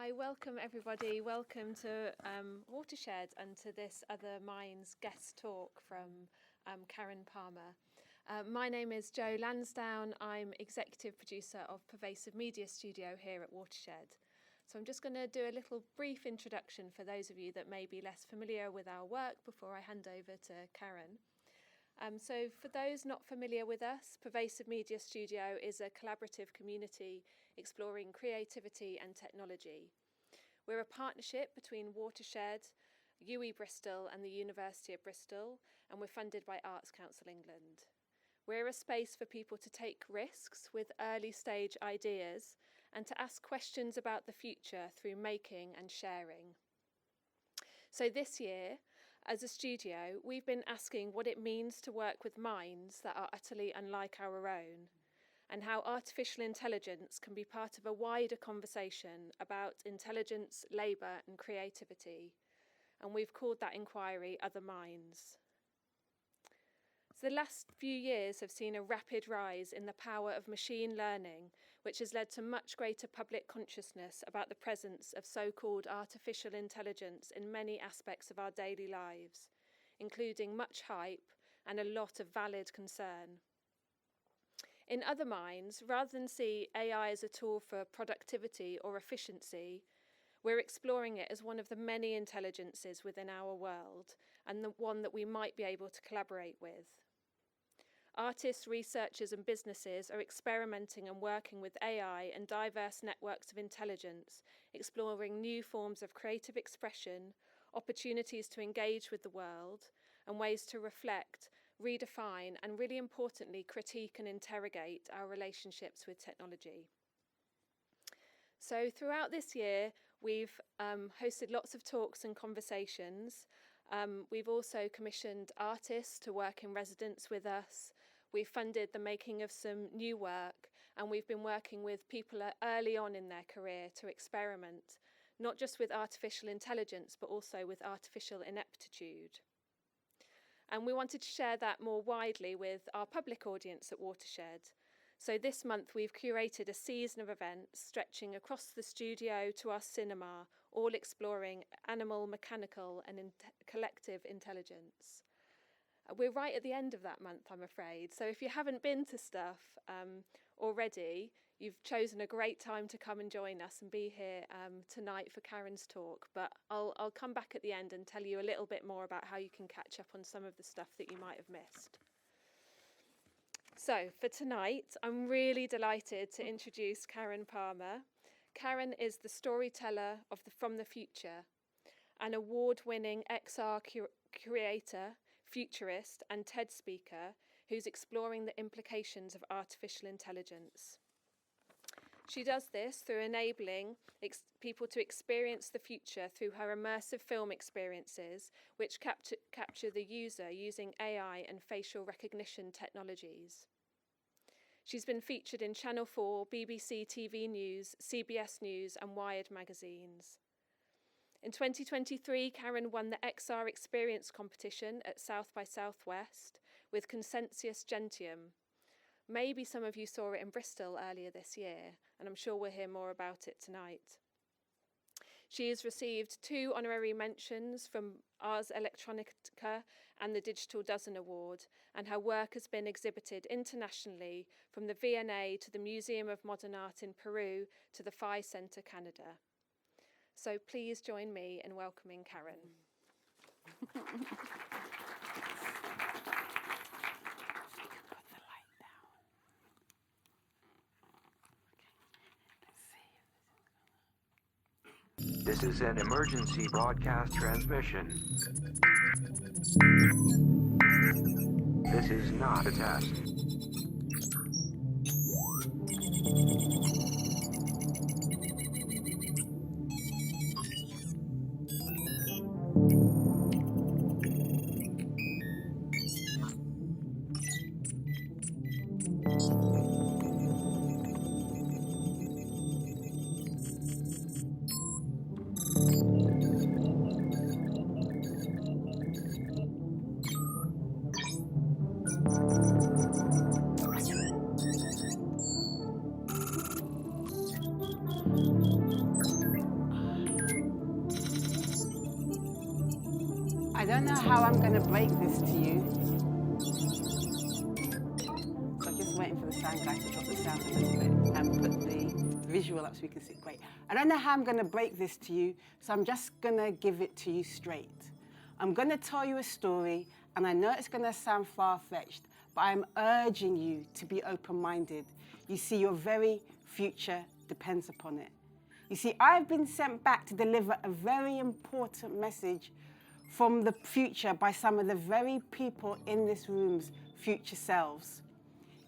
Hi, welcome everybody. Welcome to Watershed and to this Other Minds guest talk from Karen Palmer. My name is Jo Lansdowne. I'm executive producer of Pervasive Media Studio here at Watershed. So I'm just going to do a little brief introduction for those of you that may be less familiar with our work before I hand over to Karen. So for those not familiar with us, Pervasive Media Studio is a collaborative community exploring creativity and technology. We're a partnership between Watershed, UE Bristol and the University of Bristol, and we're funded by Arts Council England. We're a space for people to take risks with early stage ideas and to ask questions about the future through making and sharing. So this year, as a studio, we've been asking what it means to work with minds that are utterly unlike our own, and how artificial intelligence can be part of a wider conversation about intelligence, labour and creativity. And we've called that inquiry Other Minds. So the last few years have seen a rapid rise in the power of machine learning, which has led to much greater public consciousness about the presence of so-called artificial intelligence in many aspects of our daily lives, including much hype and a lot of valid concern. In Other Minds, rather than see AI as a tool for productivity or efficiency, we're exploring it as one of the many intelligences within our world and the one that we might be able to collaborate with. Artists, researchers and businesses are experimenting and working with AI and diverse networks of intelligence, exploring new forms of creative expression, opportunities to engage with the world, and ways to reflect, redefine, and really importantly, critique and interrogate our relationships with technology. So throughout this year, we've hosted lots of talks and conversations. We've also commissioned artists to work in residence with us. We've funded the making of some new work, and we've been working with people early on in their career to experiment, not just with artificial intelligence, but also with artificial ineptitude. And we wanted to share that more widely with our public audience at Watershed. So this month we've curated a season of events stretching across the studio to our cinema, all exploring animal, mechanical and collective intelligence. We're right at the end of that month, I'm afraid. So if you haven't been to stuff already, you've chosen a great time to come and join us and be here tonight for Karen's talk. But I'll come back at the end and tell you a little bit more about how you can catch up on some of the stuff that you might have missed. So for tonight, I'm really delighted to introduce Karen Palmer. Karen is the storyteller from the future, an award-winning XR creator, futurist and TED speaker who's exploring the implications of artificial intelligence. She does this through enabling people to experience the future through her immersive film experiences, which capture the user using AI and facial recognition technologies. She's been featured in Channel 4, BBC TV News, CBS News and Wired magazines. In 2023, Karen won the XR Experience competition at South by Southwest with Consensus Gentium. Maybe some of you saw it in Bristol earlier this year, and I'm sure we'll hear more about it tonight. She has received 2 honorary mentions from Ars Electronica and the Digital Dozen Award, and her work has been exhibited internationally from the V&A to the Museum of Modern Art in Peru to the Phi Centre Canada. So please join me in welcoming Karen. This is an emergency broadcast transmission. This is not a test. I don't know how I'm going to break this to you. So I'm just waiting for the sound guy to drop the sound a little bit and put the visual up so we can see. Great. I don't know how I'm going to break this to you, so I'm just going to give it to you straight. I'm going to tell you a story, and I know it's going to sound far-fetched, but I'm urging you to be open-minded. You see, your very future depends upon it. You see, I've been sent back to deliver a very important message from the future by some of the very people in this room's future selves.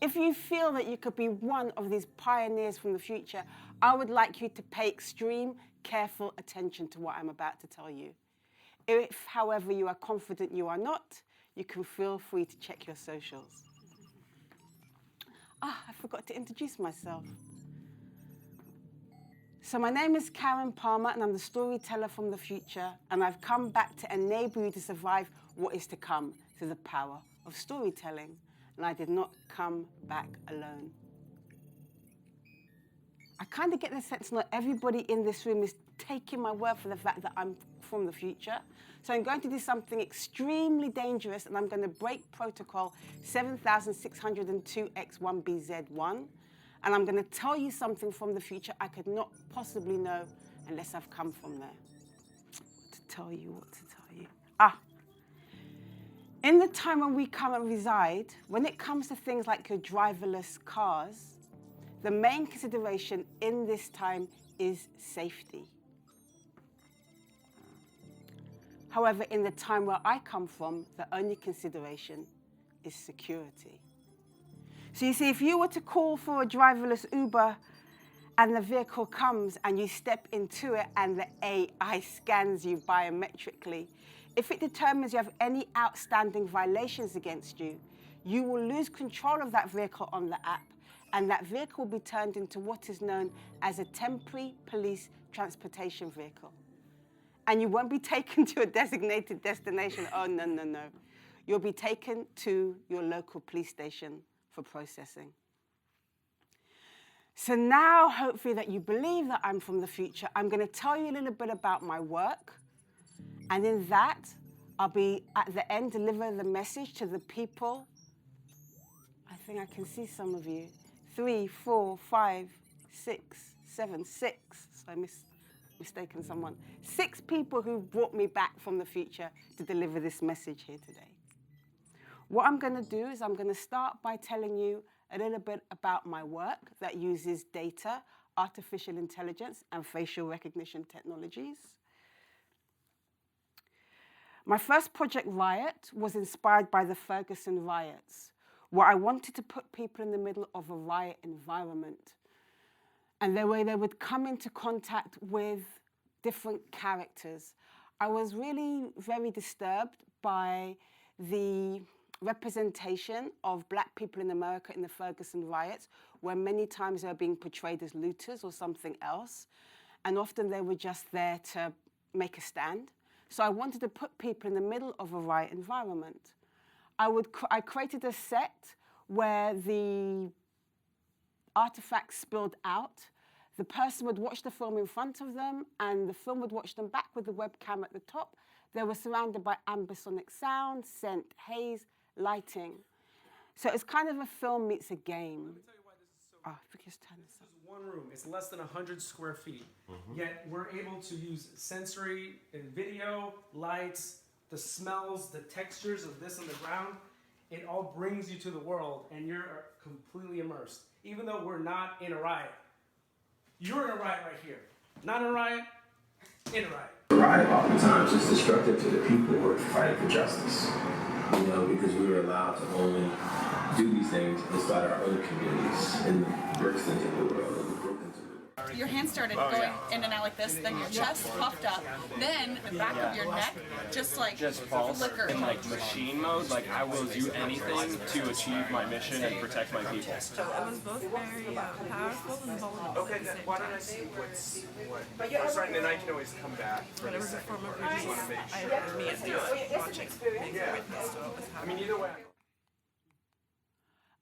If you feel that you could be one of these pioneers from the future, I would like you to pay extreme, careful attention to what I'm about to tell you. If, however, you are confident you are not, you can feel free to check your socials. I forgot to introduce myself. So my name is Karen Palmer, and I'm the storyteller from the future, and I've come back to enable you to survive what is to come through the power of storytelling. And I did not come back alone. I kind of get the sense not everybody in this room is taking my word for the fact that I'm from the future. So I'm going to do something extremely dangerous, and I'm going to break protocol 7602X1BZ1. And I'm going to tell you something from the future I could not possibly know unless I've come from there. What to tell you. In the time when we come and reside, when it comes to things like your driverless cars, the main consideration in this time is safety. However, in the time where I come from, the only consideration is security. So you see, if you were to call for a driverless Uber and the vehicle comes and you step into it and the AI scans you biometrically, if it determines you have any outstanding violations against you, you will lose control of that vehicle on the app, and that vehicle will be turned into what is known as a temporary police transportation vehicle. And you won't be taken to a designated destination. Oh, no, no, no. You'll be taken to your local police station for processing. So now, hopefully that you believe that I'm from the future, I'm going to tell you a little bit about my work. And in that, I'll be, at the end, deliver the message to the people. I think I can see some of you. 3, 4, 5, 6, 7, 6. So I mistaken someone. 6 people who brought me back from the future to deliver this message here today. What I'm going to do is I'm going to start by telling you a little bit about my work that uses data, artificial intelligence, and facial recognition technologies. My first project, Riot, was inspired by the Ferguson riots, where I wanted to put people in the middle of a riot environment. And the way they would come into contact with different characters. I was really very disturbed by the representation of Black people in America in the Ferguson riots, where many times they were being portrayed as looters or something else. And often they were just there to make a stand. So I wanted to put people in the middle of a riot environment. I created a set where the artifacts spilled out. The person would watch the film in front of them, and the film would watch them back with the webcam at the top. They were surrounded by ambisonic sound, scent, haze, lighting. So it's kind of a film meets a game. Let me tell you why this is so if we just turn this This is one room. It's less than 100 square feet. Yet we're able to use sensory and video, lights, the smells, the textures of this on the ground. It all brings you to the world, and you're completely immersed. Even though we're not in a riot. You're in a riot right here. Not in a riot, in a riot. The riot oftentimes is destructive to the people who are fighting for justice. You know, because we were allowed to only do these things inside our own communities in the Brixtons of the world, in the Brooklyns of the world. Your hand started going in and out like this, then your chest puffed up, then the back of your neck just false flickered. in machine mode. Like I will do anything to achieve my mission and protect my people. So it was both very powerful and vulnerable at the same Why don't I time. see what's right, and then I can always come back for But it the was a second. form of I just release. want to make I sure. had me as the watching being a witness to what was I happening. mean, either way.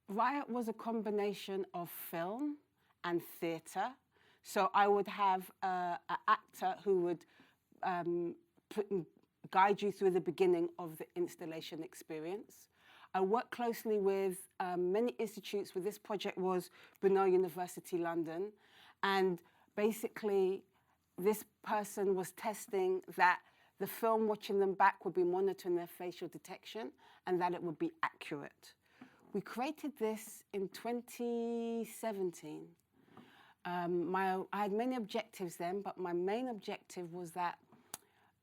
Riot was a combination of film and theatre. So I would have an actor who would guide you through the beginning of the installation experience. I work closely with many institutes. With this project was Brunel University London, and basically this person was testing that the film watching them back would be monitoring their facial detection and that it would be accurate. We created this in 2017. I had many objectives then, but my main objective was that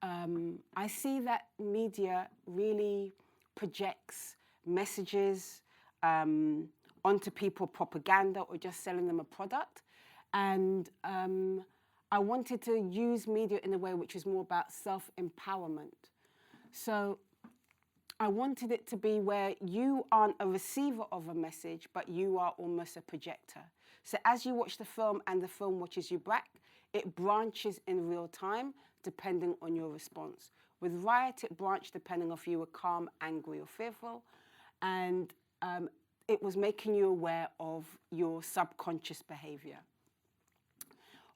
I see that media really projects messages onto people, propaganda, or just selling them a product. And I wanted to use media in a way which is more about self-empowerment. So I wanted it to be where you aren't a receiver of a message, but you are almost a projector. So as you watch the film and the film watches you back, it branches in real time depending on your response. With Riot, it branched depending if you were calm, angry, or fearful. And it was making you aware of your subconscious behavior.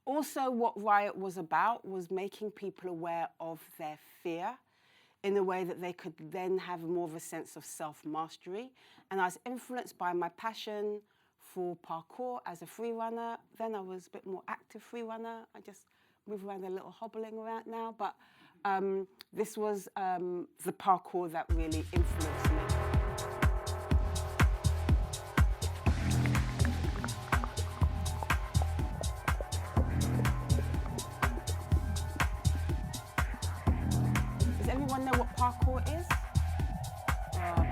Also, what Riot was about was making people aware of their fear in a way that they could then have more of a sense of self-mastery. And I was influenced by my passion for parkour as a free runner. Then I was a bit more active free runner. I just move around a little hobbling around now. But this was the parkour that really influenced me. Does everyone know what parkour is?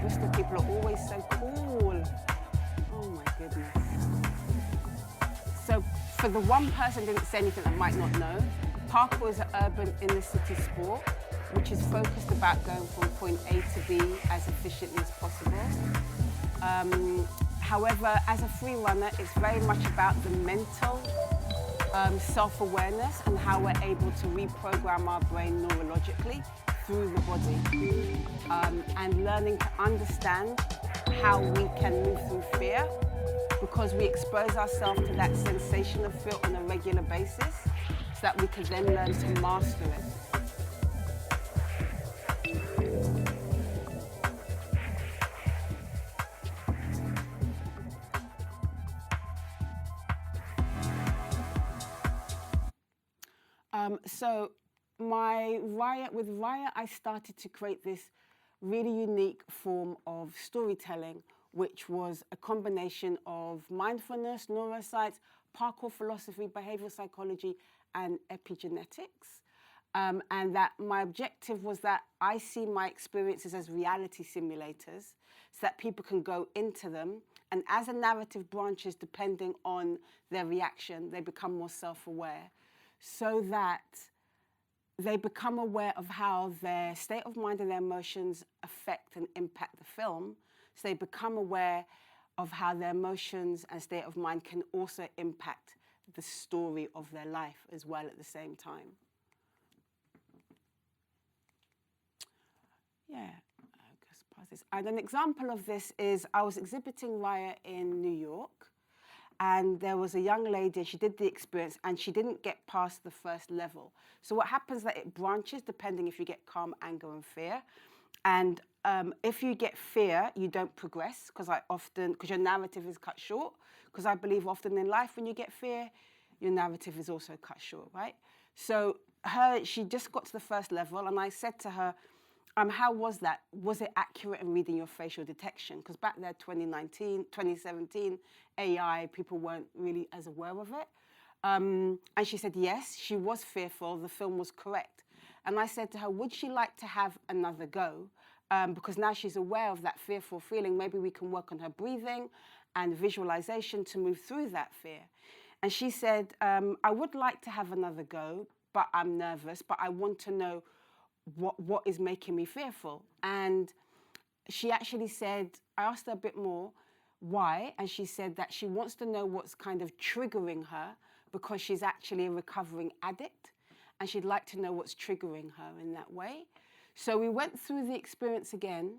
Bristol people are always so cool. Oh my goodness. So for the one person who didn't say anything that might not know, parkour is an urban inner city sport which is focused about going from point A to B as efficiently as possible. However, as a free runner, it's very much about the mental self-awareness and how we're able to reprogram our brain neurologically through the body, and learning to understand how we can move through fear, because we expose ourselves to that sensation of fear on a regular basis, so that we can then learn to master it. So with Riot, I started to create this really unique form of storytelling, which was a combination of mindfulness, neuroscience, parkour philosophy, behavioral psychology, and epigenetics. And that my objective was that I see my experiences as reality simulators so that people can go into them. And as a narrative branches, depending on their reaction, they become more self-aware, so that they become aware of how their state of mind and their emotions affect and impact the film. So they become aware of how their emotions and state of mind can also impact the story of their life as well at the same time. Yeah, just pause this. And an example of this is I was exhibiting Riot in New York, and there was a young lady, she did the experience, and she didn't get past the first level. So what happens is that it branches depending if you get calm, anger, and fear. And if you get fear, you don't progress, because your narrative is cut short. Because I believe often in life, when you get fear, your narrative is also cut short, right? So she just got to the first level, and I said to her, how was that? Was it accurate in reading your facial detection? Because back there, 2017, AI, people weren't really as aware of it. And she said, yes, she was fearful. The film was correct. And I said to her, would she like to have another go? Because now she's aware of that fearful feeling. Maybe we can work on her breathing and visualization to move through that fear. And she said, I would like to have another go, but I'm nervous, but I want to know what is making me fearful. And she actually said, I asked her a bit more why, and she said that she wants to know what's kind of triggering her, because she's actually a recovering addict, and she'd like to know what's triggering her in that way. So we went through the experience again,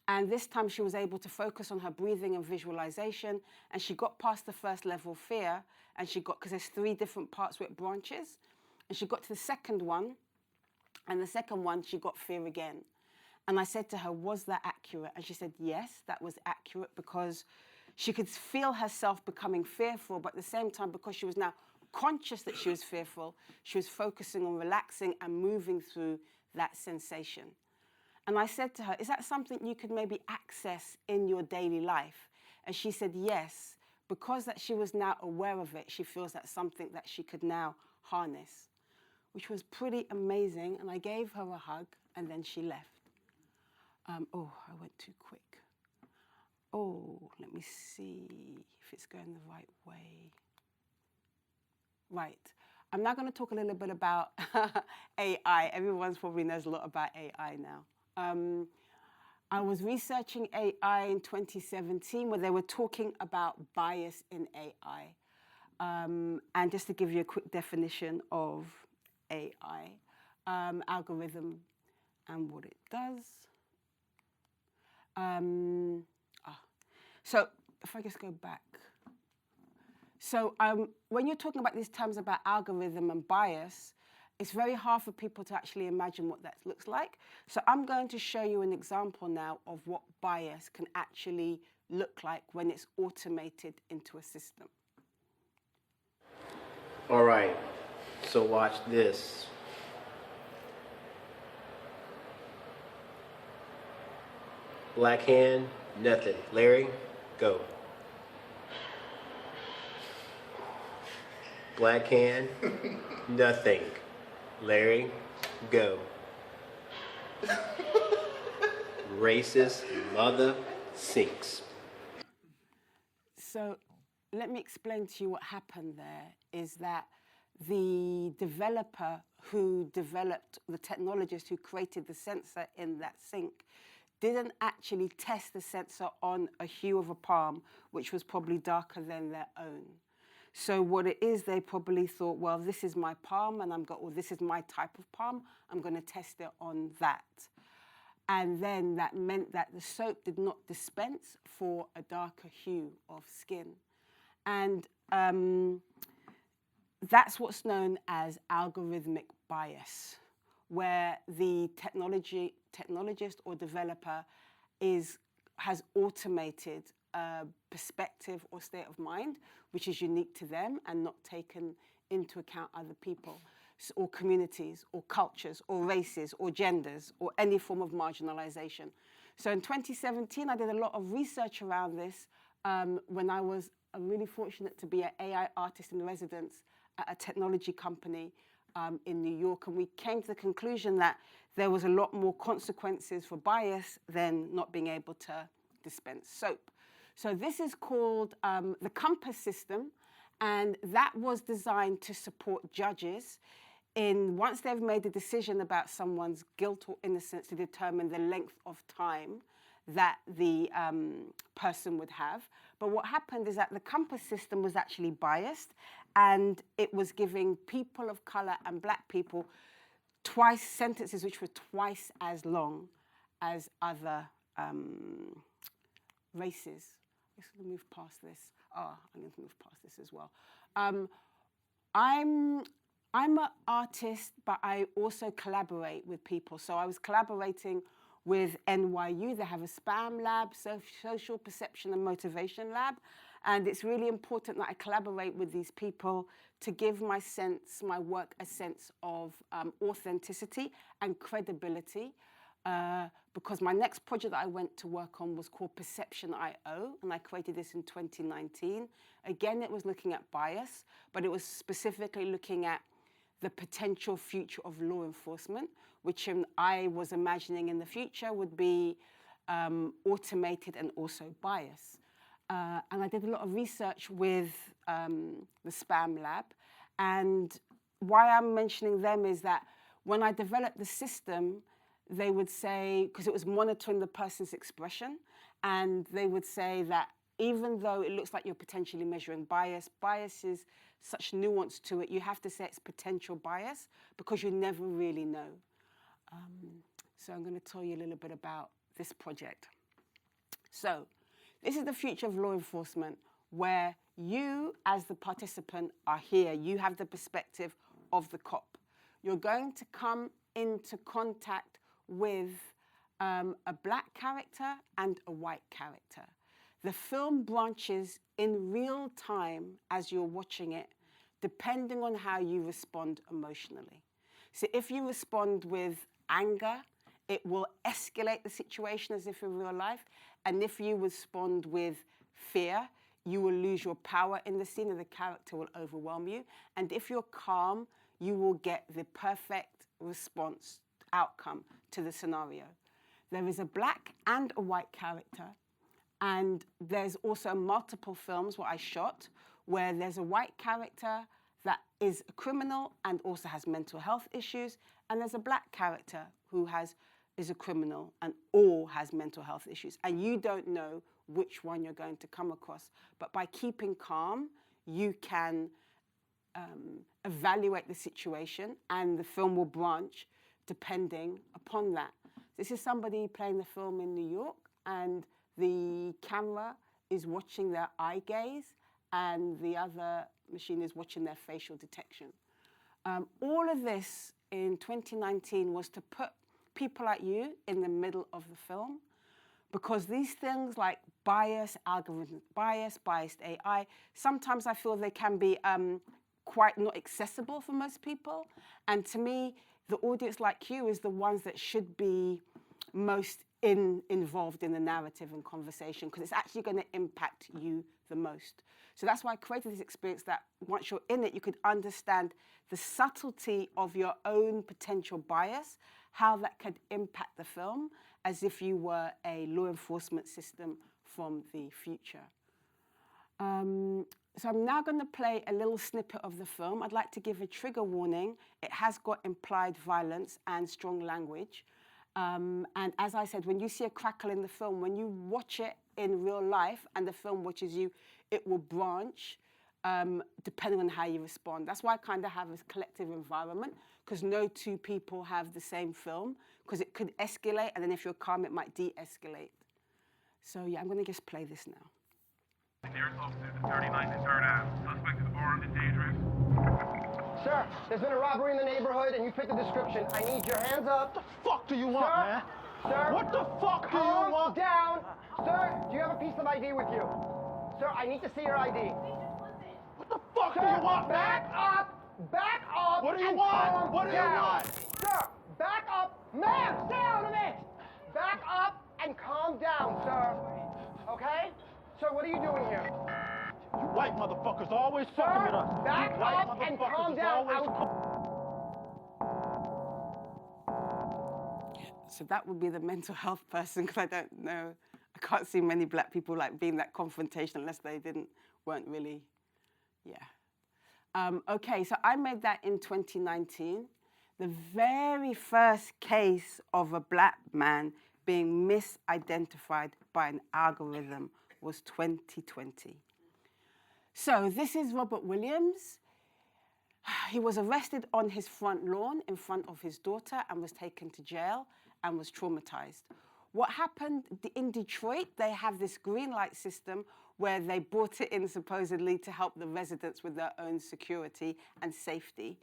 and this time she was able to focus on her breathing and visualization, and she got past the first level of fear, and because there's 3 different parts where it branches, and she got to the second one, And the second one, she got fear again. And I said to her, was that accurate? And she said, yes, that was accurate, because she could feel herself becoming fearful, but at the same time, because she was now conscious that she was fearful, she was focusing on relaxing and moving through that sensation. And I said to her, is that something you could maybe access in your daily life? And she said, yes, because that she was now aware of it, she feels that's something that she could now harness, which was pretty amazing. And I gave her a hug, and then she left. Oh, I went too quick. Oh, let me see if it's going the right way. Right. I'm now going to talk a little bit about AI. Everyone probably knows a lot about AI now. I was researching AI in 2017 where they were talking about bias in AI. And just to give you a quick definition of AI, algorithm and what it does. So if I just go back. So when you're talking about these terms about algorithm and bias, it's very hard for people to actually imagine what that looks like. So I'm going to show you an example now of what bias can actually look like when it's automated into a system. All right, so watch this. Black hand, nothing. Larry, go. Black hand, nothing. Larry, go. Racist mother sinks. So let me explain to you what happened there is that the developer who developed, the technologist who created the sensor in that sink didn't actually test the sensor on a hue of a palm, which was probably darker than their own. So what it is, they probably thought, well, this is my palm, and or this is my type of palm. I'm going to test it on that. And then that meant that the soap did not dispense for a darker hue of skin. And that's what's known as algorithmic bias, where the technologist or developer has automated a perspective or state of mind which is unique to them and not taken into account other people or communities or cultures or races or genders or any form of marginalization. So in 2017, I did a lot of research around this when I was really fortunate to be an AI artist in residence at a technology company in New York, and we came to the conclusion that there was a lot more consequences for bias than not being able to dispense soap. So this is called the Compass system, and that was designed to support judges in, once they've made a decision about someone's guilt or innocence, to determine the length of time that the person would have. But what happened is that the Compass system was actually biased, and it was giving people of color and black people sentences which were twice as long as other races. I'm just going to move past this. I'm going to move past this as well. I'm an artist, but I also collaborate with people. So I was collaborating with NYU. They have a SPAM lab, social perception and motivation lab. And it's really important that I collaborate with these people to give my work a sense of authenticity and credibility. Because my next project that I went to work on was called Perception.io, and I created this in 2019. Again, it was looking at bias, but it was specifically looking at the potential future of law enforcement, which I was imagining in the future would be automated and also biased. And I did a lot of research with the SPAM lab. And why I'm mentioning them is that when I developed the system, they would say, because it was monitoring the person's expression, and they would say that even though it looks like you're potentially measuring bias, bias is such nuance to it, you have to say it's potential bias because you never really know. So I'm going to tell you a little bit about this project. So this is the future of law enforcement, where you, as the participant, are here. You have the perspective of the cop. You're going to come into contact with a black character and a white character. The film branches in real time as you're watching it, depending on how you respond emotionally. So if you respond with anger, it will escalate the situation as if in real life. And if you respond with fear, you will lose your power in the scene and the character will overwhelm you. And if you're calm, you will get the perfect response outcome to the scenario. There is a black and a white character. And there's also multiple films where I shot where there's a white character that is a criminal and also has mental health issues. And there's a black character who is a criminal and all has mental health issues. And you don't know which one you're going to come across. But by keeping calm, you can evaluate the situation and the film will branch depending upon that. This is somebody playing the film in New York and the camera is watching their eye gaze and the other machine is watching their facial detection. All of this in 2019 was to put people like you in the middle of the film, because these things like bias, algorithm bias, biased AI, sometimes I feel they can be quite not accessible for most people. And to me, the audience like you is the ones that should be most involved in the narrative and conversation, because it's actually going to impact you the most. So that's why I created this experience that once you're in it, you could understand the subtlety of your own potential bias, how that could impact the film, as if you were a law enforcement system from the future. So I'm now going to play a little snippet of the film. I'd like to give a trigger warning. It has got implied violence and strong language. And as I said, when you see a crackle in the film, when you watch it in real life and the film watches you, it will branch depending on how you respond. That's why I kind of have a collective environment, because no two people have the same film, because it could escalate, and then if you're calm, it might de-escalate. So yeah, I'm going to just play this now. Nearest officer is 39th and 3rd Ave. Suspect is armed and dangerous. Sir, there's been a robbery in the neighborhood and you fit the description. I need your hands up. What the fuck do you want, sir, man? Sir, what the fuck do you Calm want? down. Sir, do you have a piece of ID with you? Sir, I need to see your ID. What the fuck sir, do you want, man? Back up. Back up. What do you and want? Calm What do you down. want? Sir, back up. Ma'am, stay out of it. Back up and calm down, sir. Okay? Sir, what are you doing here? You white motherfuckers always fucking with us. Back you white up and motherfuckers calm is down. So that would be the mental health person, because I don't know. I can't see many black people like being that confrontational unless they weren't really, yeah. Okay, so I made that in 2019. The very first case of a black man being misidentified by an algorithm was 2020. So this is Robert Williams. He was arrested on his front lawn in front of his daughter and was taken to jail and was traumatized. What happened in Detroit, they have this green light system where they brought it in supposedly to help the residents with their own security and safety.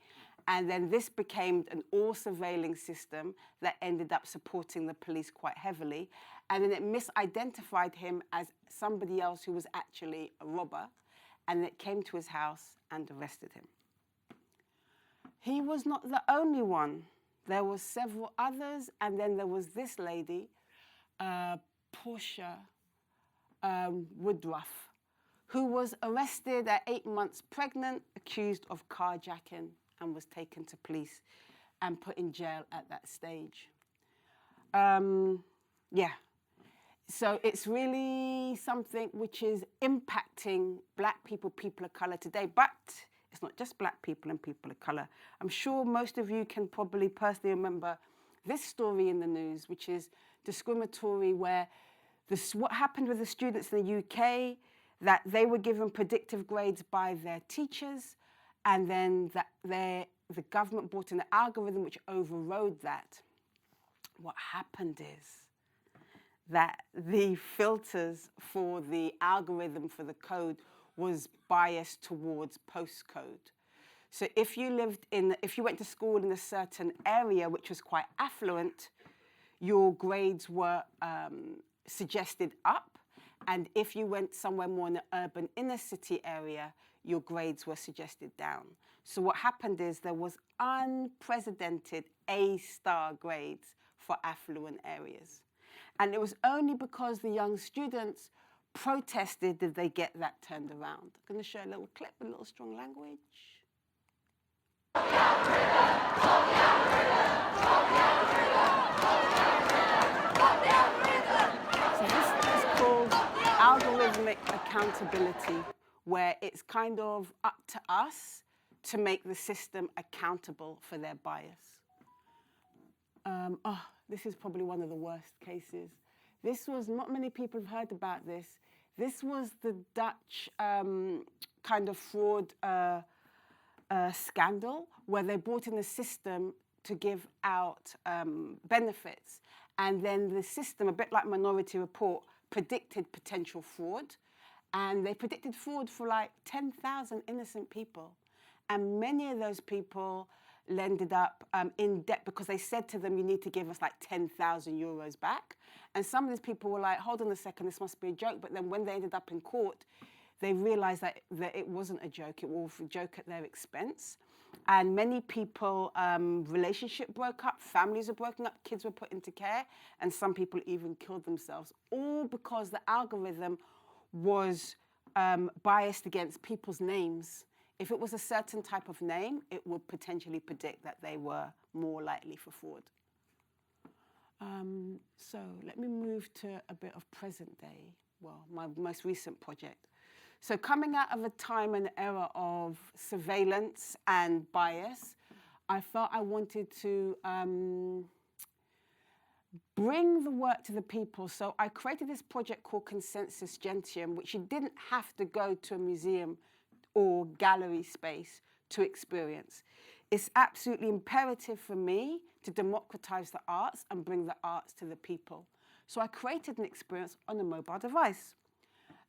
And then this became an all-surveilling system that ended up supporting the police quite heavily. And then it misidentified him as somebody else who was actually a robber. And it came to his house and arrested him. He was not the only one. There were several others, and then there was this lady, Portia Woodruff, who was arrested at 8 months pregnant, accused of carjacking, and was taken to police and put in jail at that stage. Yeah. So it's really something which is impacting black people, people of color today. But it's not just black people and people of color. I'm sure most of you can probably personally remember this story in the news, which is discriminatory, where what happened with the students in the UK, that they were given predictive grades by their teachers, and then the government brought in an algorithm which overrode that. What happened is that the filters for the algorithm for the code was biased towards postcode. So if you went to school in a certain area which was quite affluent, your grades were suggested up. And if you went somewhere more in the urban inner city area, your grades were suggested down. So what happened is there was unprecedented A-star grades for affluent areas. And it was only because the young students protested did they get that turned around. I'm going to show a little clip, a little strong language. So this is called algorithmic accountability, where it's kind of up to us to make the system accountable for their bias. This is probably one of the worst cases. This was, not many people have heard about this. This was the Dutch kind of fraud scandal where they brought in a system to give out benefits. And then the system, a bit like Minority Report, predicted potential fraud. And they predicted fraud for like 10,000 innocent people. And many of those people ended up in debt because they said to them, you need to give us like 10,000 euros back. And some of these people were like, hold on a second, this must be a joke. But then when they ended up in court, they realized that it wasn't a joke, it was a joke at their expense. And many people, relationship broke up, families were broken up, kids were put into care, and some people even killed themselves, all because the algorithm was biased against people's names. If it was a certain type of name, it would potentially predict that they were more likely for fraud. So let me move to a bit of present day, well, my most recent project. So coming out of a time and era of surveillance and bias, I felt I wanted to bring the work to the people. So I created this project called Consensus Gentium, which you didn't have to go to a museum or gallery space to experience. It's absolutely imperative for me to democratize the arts and bring the arts to the people. So I created an experience on a mobile device.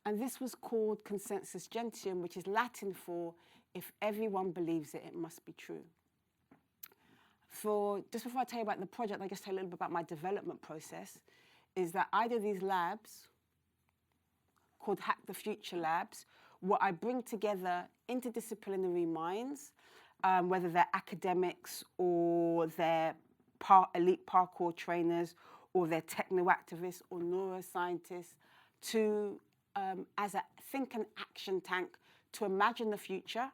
And this was called Consensus Gentium, which is Latin for if everyone believes it, it must be true. Just before I tell you about the project, I just tell you a little bit about my development process, is that I do these labs called Hack the Future Labs, where I bring together interdisciplinary minds, whether they're academics or they're elite parkour trainers or they're techno-activists or neuroscientists, to as a think and action tank to imagine the future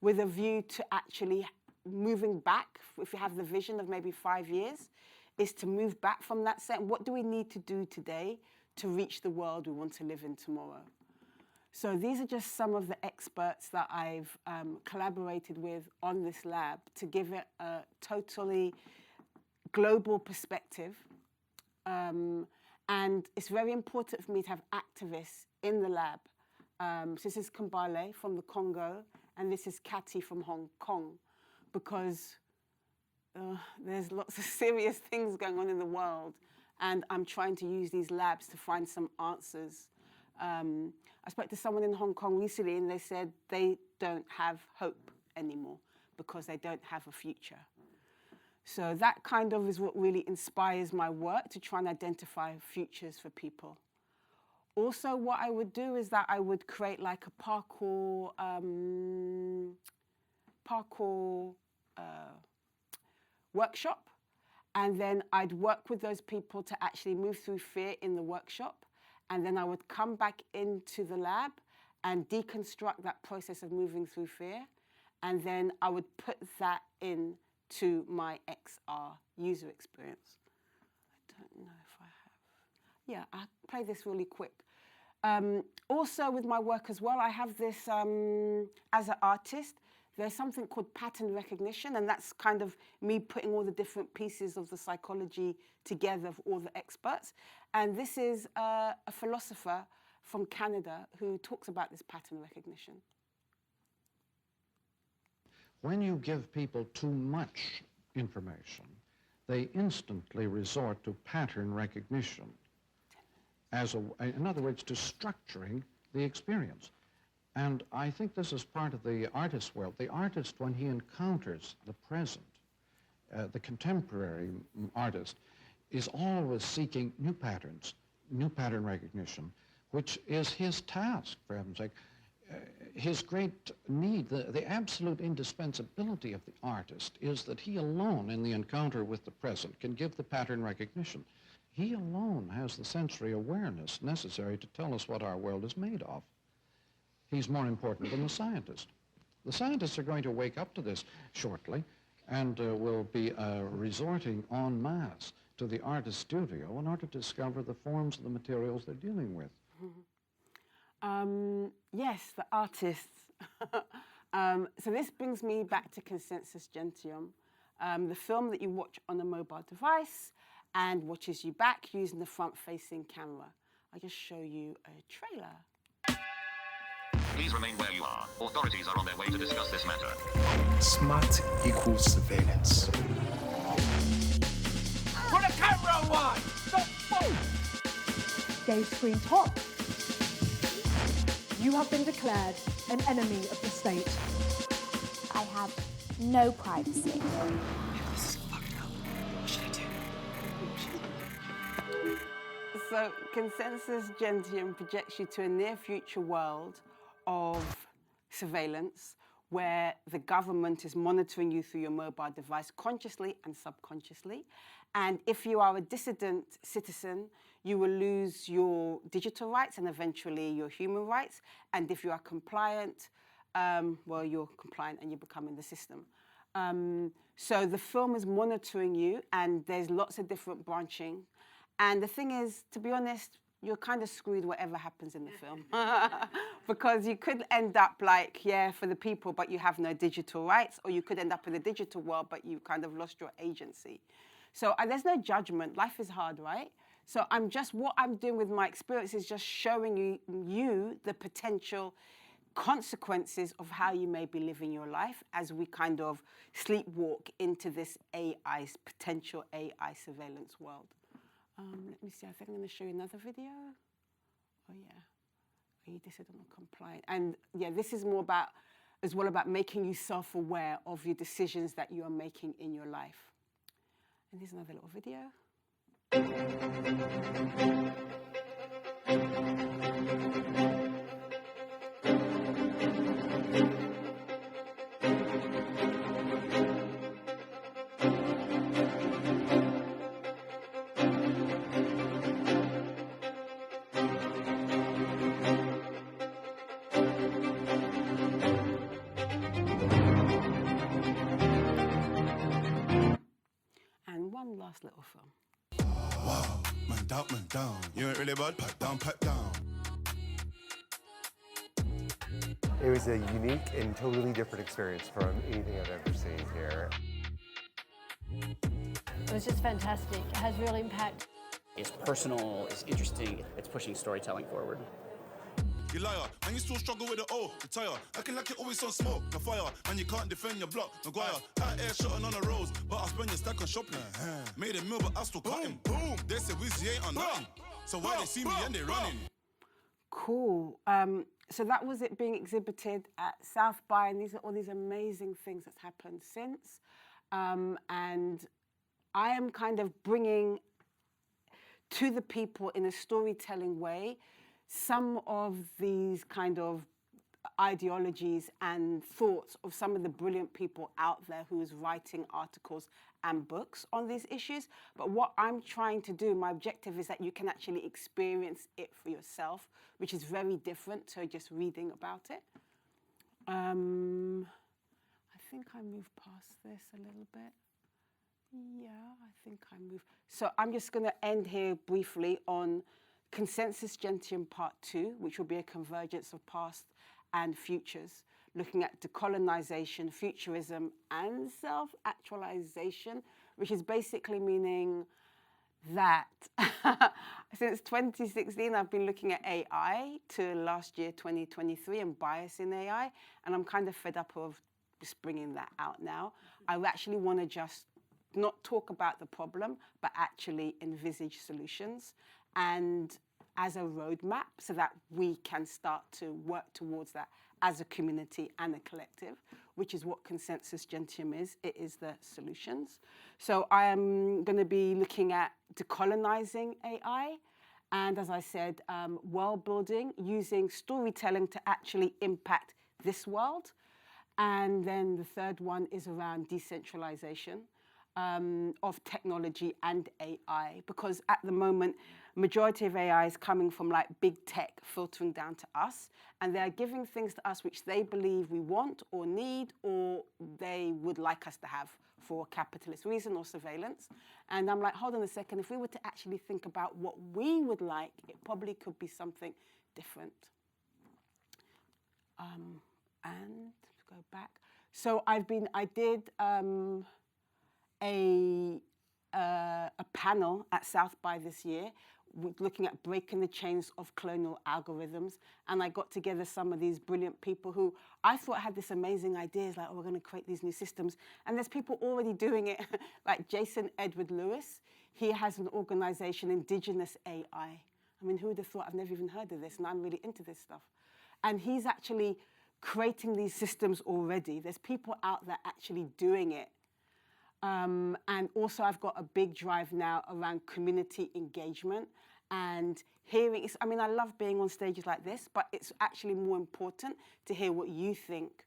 with a view to actually moving back. If you have the vision of maybe 5 years, is to move back from that set. What do we need to do today to reach the world we want to live in tomorrow? So these are just some of the experts that I've collaborated with on this lab to give it a totally global perspective. And it's very important for me to have activists in the lab. So this is Kambale from the Congo, and this is Kati from Hong Kong, because there's lots of serious things going on in the world, and I'm trying to use these labs to find some answers. I spoke to someone in Hong Kong recently, and they said they don't have hope anymore because they don't have a future. So that kind of is what really inspires my work, to try and identify futures for people. Also, what I would do is that I would create like a parkour workshop, and then I'd work with those people to actually move through fear in the workshop, and then I would come back into the lab and deconstruct that process of moving through fear, and then I would put that in to my XR user experience. I don't know if I have. Yeah, I'll play this really quick. Also with my work as well, I have this, as an artist, there's something called pattern recognition, and that's kind of me putting all the different pieces of the psychology together for all the experts. And this is a philosopher from Canada who talks about this pattern recognition. When you give people too much information, they instantly resort to pattern recognition, in other words, to structuring the experience. And I think this is part of the artist's world. The artist, when he encounters the present, the contemporary artist, is always seeking new patterns, new pattern recognition, which is his task, for heaven's sake. His great need, the absolute indispensability of the artist is that he alone, in the encounter with the present, can give the pattern recognition. He alone has the sensory awareness necessary to tell us what our world is made of. He's more important than the scientist. The scientists are going to wake up to this shortly and will be resorting en masse to the artist's studio in order to discover the forms of the materials they're dealing with. Yes, the artists. So this brings me back to Consensus Gentium, the film that you watch on a mobile device and watches you back using the front-facing camera. I'll just show you a trailer. Please remain where you are. Authorities are on their way to discuss this matter. Smart equals surveillance. Put a camera on! Stop! Gay screen top. You have been declared an enemy of the state. I have no privacy. This is fucked up. What should I do? So Consensus Gentium projects you to a near future world of surveillance where the government is monitoring you through your mobile device consciously and subconsciously. And if you are a dissident citizen, you will lose your digital rights and eventually your human rights. And if you are compliant, well, you're compliant and you become in the system. So the film is monitoring you and there's lots of different branching. And the thing is, to be honest, you're kind of screwed whatever happens in the film. Because you could end up like, yeah, for the people, but you have no digital rights, or you could end up in the digital world, but you kind of lost your agency. So there's no judgment. Life is hard, right? So what I'm doing with my experience is just showing you the potential consequences of how you may be living your life as we kind of sleepwalk into this potential AI surveillance world. Let me see, I think I'm going to show you another video. Oh, yeah. You decided on compliant. And yeah, this is more about, as well about making you self-aware of your decisions that you are making in your life. And here's another little video. Last little film. Wow, man down. You ain't really bad, pipe down. It was a unique and totally different experience from anything I've ever seen here. It was just fantastic. It has real impact. It's personal, it's interesting, it's pushing storytelling forward. You liar, and you still struggle with the O, the tire. Acting like you're always on smoke, the fire. And you can't defend your block, Maguire. Out air shotting on the roads, but I spend your stack on shopping. Made a meal, but I still cut him. Boom. They say Wizzy ain't on nothing. So why they see me and they running? Cool. So that was it being exhibited at South by, and these are all these amazing things that's happened since. And I am kind of bringing to the people in a storytelling way some of these kind of ideologies and thoughts of some of the brilliant people out there who is writing articles and books on these issues. But what I'm trying to do, my objective is that you can actually experience it for yourself, which is very different to just reading about it. I think I moved past this a little bit. Yeah, I think I moved. So I'm just going to end here briefly on Consensus Gentium Part 2, which will be a convergence of past and futures, looking at decolonization, futurism, and self-actualization, which is basically meaning that since 2016, I've been looking at AI to last year, 2023, and bias in AI, and I'm kind of fed up of just bringing that out now. I actually want to just not talk about the problem, but actually envisage solutions and as a roadmap so that we can start to work towards that as a community and a collective, which is what Consensus Gentium is. It is the solutions. So I am going to be looking at decolonizing AI, and as I said, world building, using storytelling to actually impact this world. And then the third one is around decentralization of technology and AI, because at the moment, majority of AI is coming from like big tech filtering down to us, and they're giving things to us which they believe we want or need or they would like us to have for a capitalist reason or surveillance. And I'm like, hold on a second, if we were to actually think about what we would like, it probably could be something different. And go back. So I did a panel at South by this year looking at breaking the chains of colonial algorithms, and I got together some of these brilliant people who I thought had this amazing ideas, like, oh, we're going to create these new systems, and there's people already doing it, like Jason Edward Lewis. He has an organization, Indigenous AI. I mean, who would have thought? I've never even heard of this, and I'm really into this stuff. And he's actually creating these systems already. There's people out there actually doing it. And also I've got a big drive now around community engagement and hearing. I mean, I love being on stages like this, but it's actually more important to hear what you think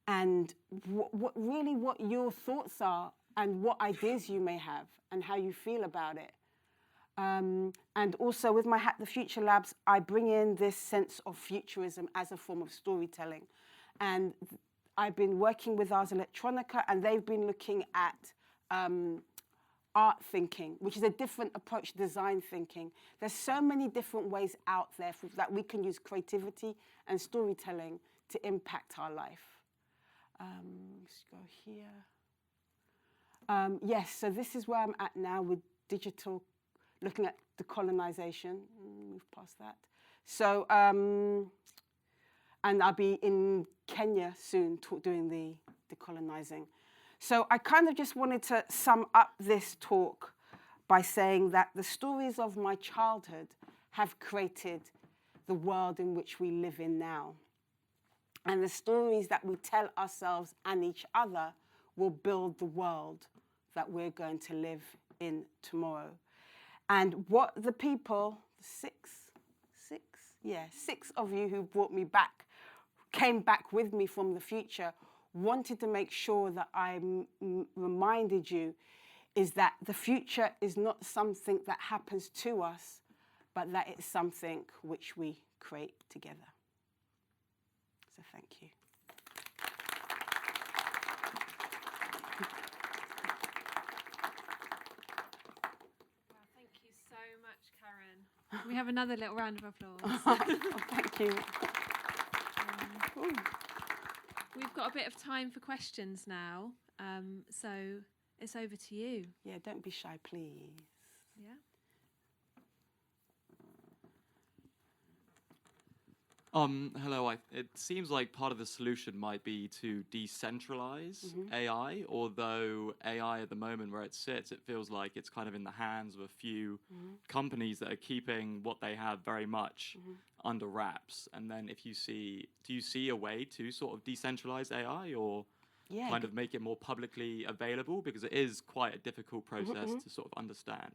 and what your thoughts are and what ideas you may have and how you feel about it. And also with my Hack the Future Labs, I bring in this sense of futurism as a form of storytelling. And I've been working with ours Electronica, and they've been looking at art thinking, which is a different approach to design thinking. There's so many different ways out there that we can use creativity and storytelling to impact our life. Let's go here. Yes, so this is where I'm at now with digital, looking at decolonization. Move past that. So, and I'll be in Kenya soon doing the decolonizing. So I kind of just wanted to sum up this talk by saying that the stories of my childhood have created the world in which we live in now. And the stories that we tell ourselves and each other will build the world that we're going to live in tomorrow. And what the people, six of you who brought me back, came back with me from the future, wanted to make sure that I reminded you is that the future is not something that happens to us, but that it's something which we create together. So thank you. Thank you so much, Karen. Can we have another little round of applause? Thank you. We've got a bit of time for questions now, so it's over to you. Yeah, don't be shy, please. Yeah. Hello. It seems like part of the solution might be to decentralize AI, although AI at the moment where it sits, it feels like it's kind of in the hands of a few companies that are keeping what they have very much under wraps. And then do you see a way to sort of decentralize AI or kind of make it more publicly available? Because it is quite a difficult process to sort of understand.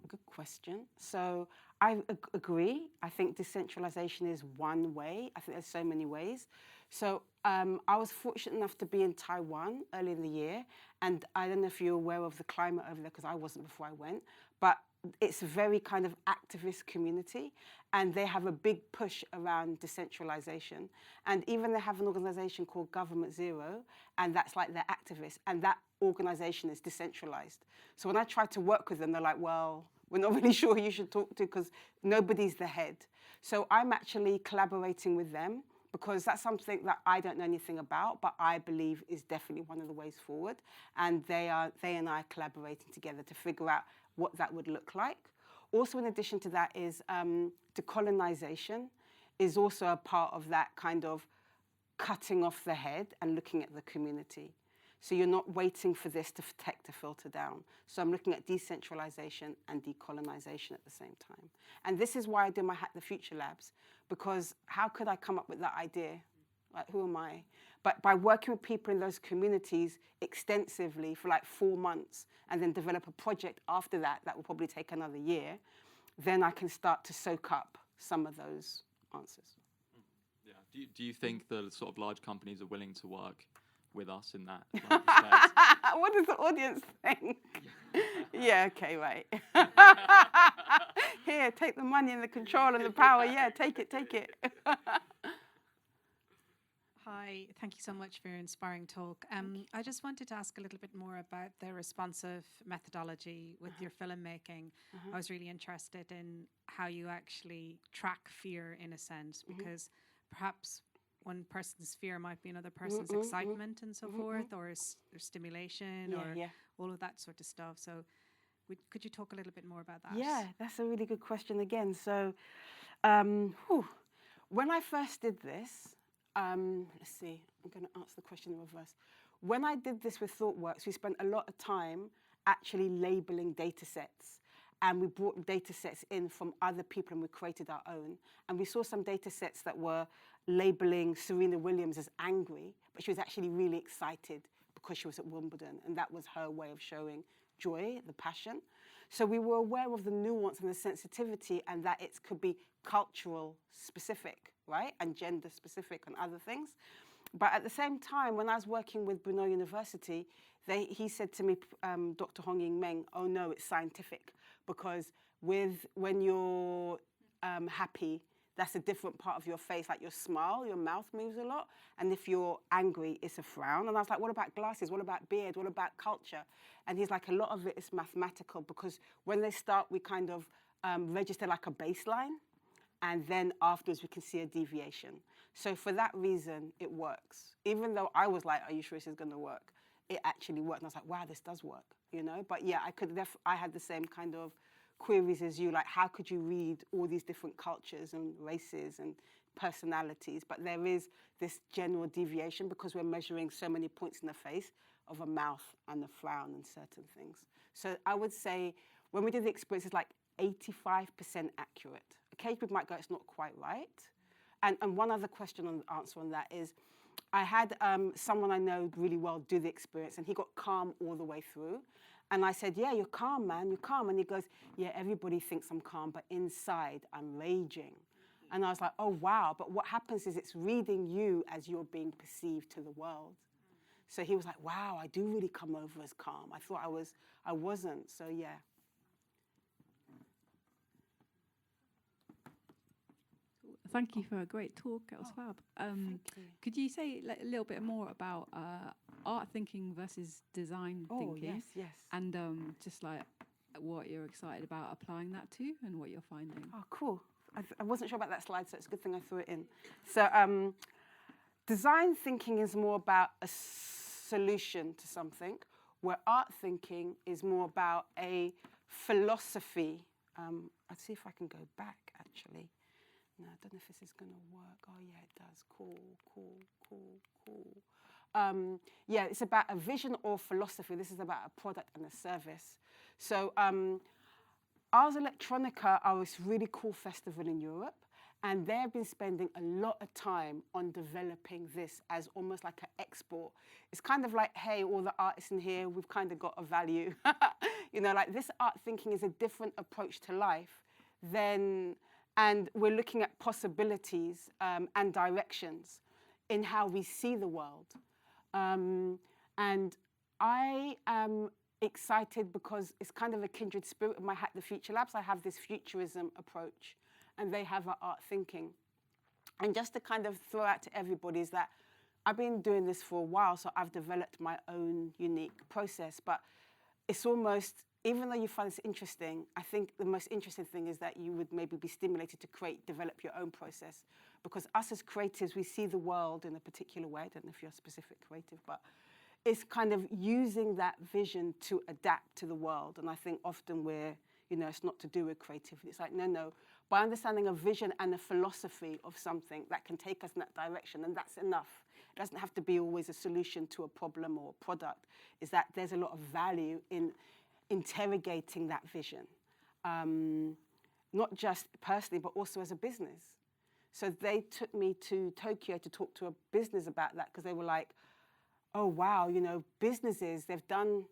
Good question. So I agree. I think decentralization is one way. I think there's so many ways. So I was fortunate enough to be in Taiwan early in the year. And I don't know if you're aware of the climate over there, because I wasn't before I went. But it's a very kind of activist community. And they have a big push around decentralization. And even they have an organization called Government Zero. And that's like their activists. And that organization is decentralized. So when I tried to work with them, they're like, well, we're not really sure who you should talk to because nobody's the head. So I'm actually collaborating with them because that's something that I don't know anything about, but I believe is definitely one of the ways forward. And they and I are collaborating together to figure out what that would look like. Also, in addition to that is decolonization is also a part of that kind of cutting off the head and looking at the community. So you're not waiting for this to tech to filter down. So I'm looking at decentralization and decolonization at the same time. And this is why I do my Hack the Future Labs, because how could I come up with that idea Like, who am I? But by working with people in those communities extensively for like 4 months and then develop a project after that, that will probably take another year, then I can start to soak up some of those answers. Yeah. Do you think the sort of large companies are willing to work with us in that like, respect? What does the audience think? Yeah, okay, right. Here, take the money and the control and the power. Yeah, take it, take it. Hi, thank you so much for your inspiring talk. I just wanted to ask a little bit more about the responsive methodology with your filmmaking. I was really interested in how you actually track fear in a sense, because perhaps one person's fear might be another person's excitement and so forth, or stimulation, or all of that sort of stuff. So could you talk a little bit more about that? Yeah, that's a really good question again. So when I first did this, let's see, I'm going to answer the question in reverse. When I did this with ThoughtWorks, we spent a lot of time actually labeling data sets. And we brought data sets in from other people and we created our own. And we saw some data sets that were labeling Serena Williams as angry, but she was actually really excited because she was at Wimbledon. And that was her way of showing joy, the passion. So we were aware of the nuance and the sensitivity and that it could be cultural specific, right? And gender specific and other things. But at the same time, when I was working with Brunel University, he said to me, Dr. Hong Ying Meng, oh no, it's scientific. Because when you're happy, that's a different part of your face, like your smile, your mouth moves a lot. And if you're angry, it's a frown. And I was like, what about glasses? What about beard? What about culture? And he's like, a lot of it is mathematical because when they start, we kind of register like a baseline. And then afterwards, we can see a deviation. So for that reason, it works. Even though I was like, are you sure this is going to work? It actually worked. And I was like, wow, this does work, you know? But yeah, I had the same kind of queries as you, like how could you read all these different cultures and races and personalities? But there is this general deviation because we're measuring so many points in the face of a mouth and a frown and certain things. So I would say when we did the experience, it's like 85% accurate. Occasionally people might go, it's not quite right. And one other question on the answer on that is, I had someone I know really well do the experience, and he got calm all the way through. And I said, yeah, you're calm, man, you're calm. And he goes, yeah, everybody thinks I'm calm, but inside I'm raging. And I was like, oh, wow. But what happens is it's reading you as you're being perceived to the world. So he was like, wow, I do really come over as calm. I thought I wasn't, so yeah. Thank you for a great talk. That was fab. Could you say a little bit more about art thinking versus design thinking? Yes. And just like what you're excited about applying that to and what you're finding. Oh, cool. I wasn't sure about that slide, so it's a good thing I threw it in. So design thinking is more about a solution to something, where art thinking is more about a philosophy. I'll see if I can go back, actually. No, I don't know if this is going to work. Oh, yeah, it does. Cool. Yeah, it's about a vision or philosophy. This is about a product and a service. So Ars Electronica are this really cool festival in Europe, and they've been spending a lot of time on developing this as almost like an export. It's kind of like, hey, all the artists in here, we've kind of got a value. You know, like this art thinking is a different approach to life than... And we're looking at possibilities and directions in how we see the world. And I am excited because it's kind of a kindred spirit of my Hack the Future Labs. I have this futurism approach, and they have art thinking. And just to kind of throw out to everybody is that I've been doing this for a while, so I've developed my own unique process. But it's almost... Even though you find this interesting, I think the most interesting thing is that you would maybe be stimulated to develop your own process. Because us as creatives, we see the world in a particular way. I don't know if you're a specific creative, but it's kind of using that vision to adapt to the world. And I think often it's not to do with creativity. It's like, no. By understanding a vision and a philosophy of something that can take us in that direction, and that's enough. It doesn't have to be always a solution to a problem or a product. Is that there's a lot of value in interrogating that vision, not just personally, but also as a business. So they took me to Tokyo to talk to a business about that because they were like, oh, wow, you know, businesses, they've done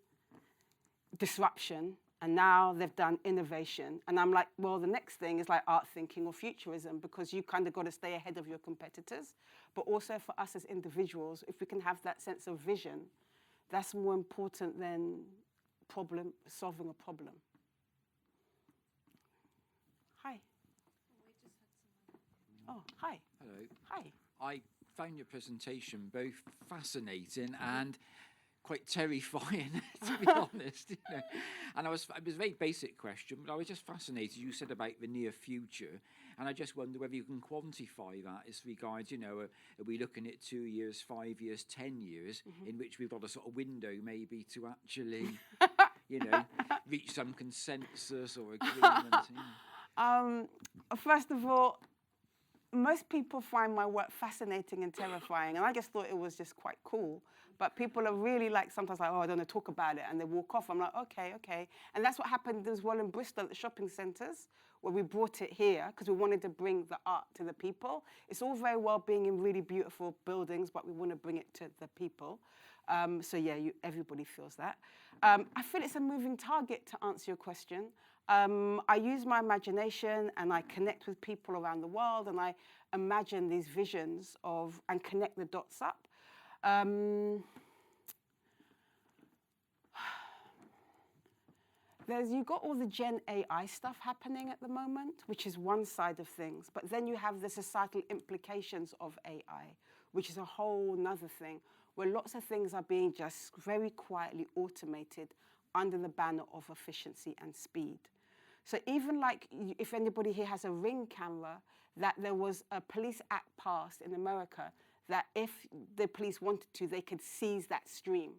disruption and now they've done innovation. And I'm like, well, the next thing is like art thinking or futurism because you kind of got to stay ahead of your competitors. But also for us as individuals, if we can have that sense of vision, that's more important than solving a problem. Hi. Oh, hi. Hello. Hi. I found your presentation both fascinating and quite terrifying, to be honest. You know. And it was a very basic question, but I was just fascinated. You said about the near future, and I just wonder whether you can quantify that as regards, you know, are we looking at 2 years, 5 years, 10 years, in which we've got a sort of window maybe to actually, you know, reach some consensus or agreement? You know? First of all, most people find my work fascinating and terrifying, and I just thought it was just quite cool. But people are really like, sometimes like, oh, I don't want to talk about it, and they walk off. I'm like, okay. And that's what happened as well in Bristol at the shopping centres, where we brought it here because we wanted to bring the art to the people. It's all very well being in really beautiful buildings, but we want to bring it to the people. So yeah, everybody feels that. I feel it's a moving target, to answer your question. I use my imagination and I connect with people around the world and I imagine these visions of and connect the dots up. You've got all the Gen AI stuff happening at the moment, which is one side of things. But then you have the societal implications of AI, which is a whole nother thing, where lots of things are being just very quietly automated under the banner of efficiency and speed. So even like, if anybody here has a Ring camera, that there was a police act passed in America that if the police wanted to, they could seize that stream.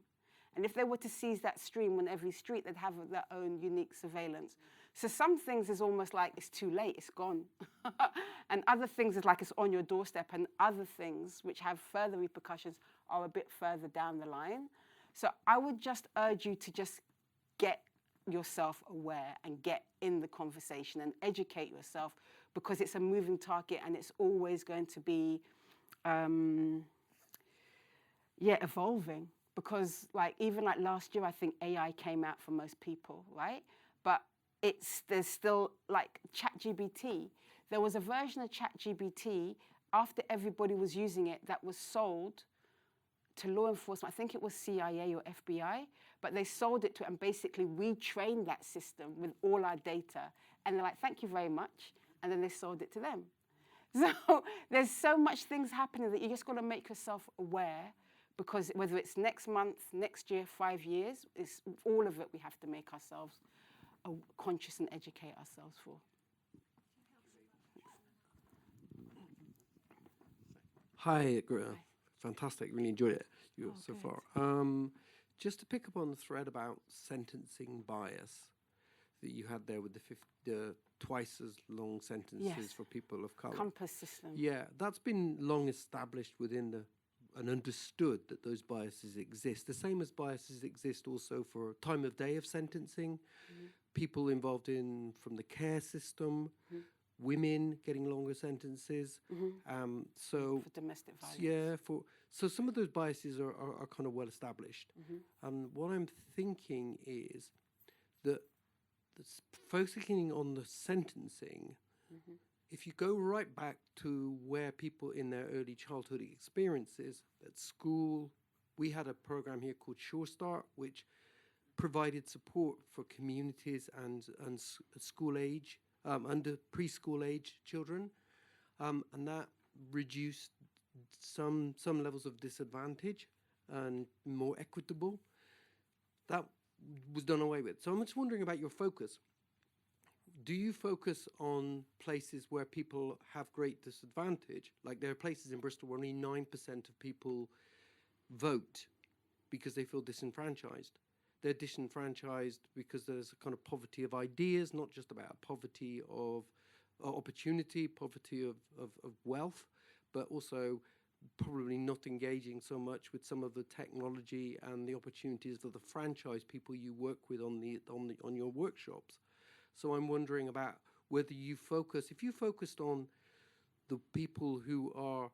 And if they were to seize that stream on every street, they'd have their own unique surveillance. So some things is almost like it's too late, it's gone. And other things is like it's on your doorstep, and other things which have further repercussions are a bit further down the line. So I would just urge you to just get yourself aware and get in the conversation and educate yourself, because it's a moving target and it's always going to be evolving. Because like even like last year, I think AI came out for most people, right? But there's still like ChatGPT. There was a version of ChatGPT after everybody was using it that was sold to law enforcement. I think it was CIA or FBI, but they sold it to, and basically we trained that system with all our data. And they're like, thank you very much. And then they sold it to them. So there's so much things happening that you just got to make yourself aware, because whether it's next month, next year, 5 years, it's all of it we have to make ourselves conscious and educate ourselves for. Hi, fantastic, really enjoyed it so far. Just to pick up on the thread about sentencing bias that you had there with the twice as long sentences for people of colour. Compass system. Yeah, that's been long established within and understood that those biases exist. The same as biases exist also for time of day of sentencing, people involved from the care system, women getting longer sentences. So for domestic violence. Yeah, so some of those biases are kind of well established. What I'm thinking is that focusing on the sentencing, if you go right back to where people in their early childhood experiences, at school, we had a program here called Sure Start, which provided support for communities and school age, under preschool age children, and that reduced some levels of disadvantage and more equitable. That was done away with. So I'm just wondering about your focus. Do you focus on places where people have great disadvantage? Like there are places in Bristol where only 9% of people vote because they feel disenfranchised. They're disenfranchised because there's a kind of poverty of ideas, not just about poverty of opportunity, poverty of wealth, but also probably not engaging so much with some of the technology and the opportunities of the franchise people you work with on your workshops. So I'm wondering about whether you focus, if you focused on the people who are